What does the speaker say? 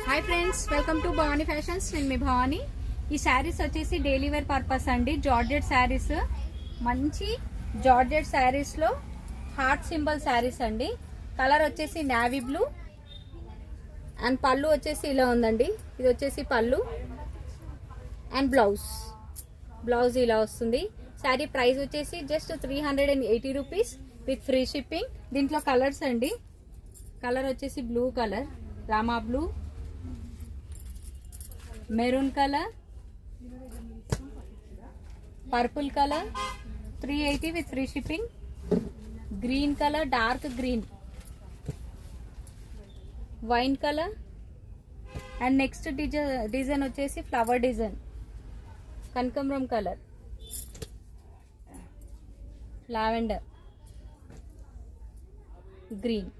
Hi friends, welcome to Bhavani fashions. నేను మీ భవానీ. ఈ శారీస్ వచ్చేసి డైలీ వేర్ పర్పస్ అండి. జార్జెట్ శారీస్, మంచి జార్జెట్ శారీస్లో హార్ట్ సింబల్ శారీస్ అండి. కలర్ వచ్చేసి నావీ బ్లూ అండ్ పళ్ళు వచ్చేసి ఇలా ఉందండి. ఇది వచ్చేసి పళ్ళు అండ్ బ్లౌజ్ ఇలా వస్తుంది. శారీ ప్రైస్ వచ్చేసి just 380 rupees with free shipping. దీంట్లో కలర్స్ అండి. కలర్ వచ్చేసి blue colour, Rama blue, maroon colour, purple colour 380 with free shipping, green colour, dark green, wine colour and next design వచ్చేసి ఫ్లవర్ డిజైన్, కనకాంబరం colour, lavender, green.